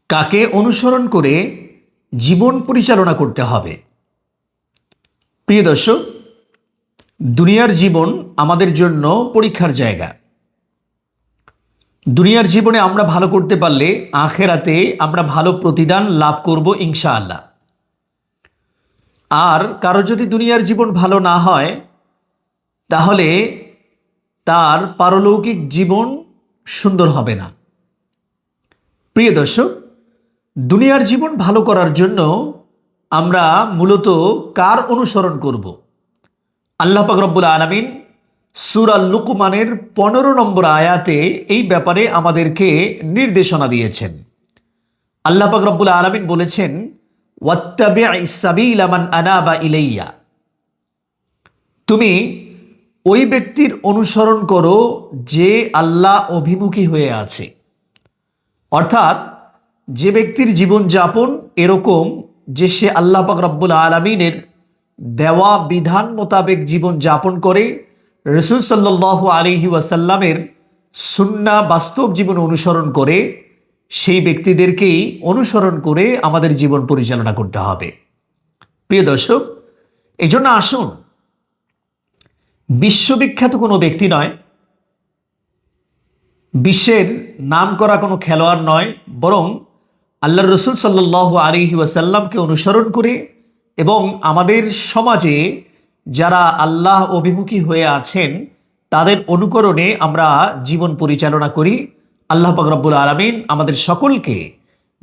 কাকে অনুসরণ করে জীবন পরিচালনা করতে হবে। প্রিয় দর্শক, দুনিয়ার জীবন আমাদের জন্য পরীক্ষার জায়গা। দুনিয়ার জীবনে আমরা ভালো করতে পারলে আখেরাতে আমরা ভালো প্রতিদান লাভ করব ইনশাআল্লাহ। আর কারো যদি দুনিয়ার জীবন ভালো না হয়, তাহলে তার পারলৌকিক জীবন সুন্দর হবে না। প্রিয় দর্শক, দুনিয়ার জীবন ভালো করার জন্য আমরা মূলত কার অনুসরণ করব? আল্লাহ পাক রব্বুল আলামিন সূরা লুকমানের 15 নম্বর আয়াতে এই ব্যাপারে আমাদেরকে নির্দেশনা দিয়েছেন। আল্লাহ পাক রব্বুল আলামিন বলেছেন, ওয়াত্তাবি'is সাবিলা মান আনাবা ইলাইয়া। তুমি ওই ব্যক্তির অনুসরণ করো যে আল্লাহ অভিমুখী হয়ে আছে। অর্থাৎ যে ব্যক্তির জীবনযাপন এরকম যে সে আল্লাহ পাক রব্বুল আলামিনের দেওয়া বিধান মোতাবেক জীবন যাপন করে, রাসূল সাল্লাল্লাহু আলাইহি ওয়াসাল্লামের সুন্নাহ বাস্তব জীবন অনুসরণ করে, সেই ব্যক্তিদেরকেই অনুসরণ করে আমাদের জীবন পরিচালনা করতে হবে। প্রিয় দর্শক, এই জন্য আসুন, বিশ্ববিখ্যাত কোনো ব্যক্তি নয়, বিশ্বের নাম করা কোনো খেলোয়াড় নয়, বরং আল্লাহর রাসূল সাল্লাল্লাহু আলাইহি ওয়াসাল্লামকে অনুসরণ করে এবং আমাদের সমাজে যারা আল্লাহ অভিমুখী হয়ে আছেন তাদের অনুকরণে আমরা জীবন পরিচালনা করি। আল্লাহ পাক রব্বুল আলামিন আমাদের সকলকে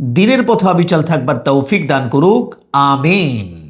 দ্বীনের পথে অবিচল থাকবার তৌফিক দান করুক। আমিন।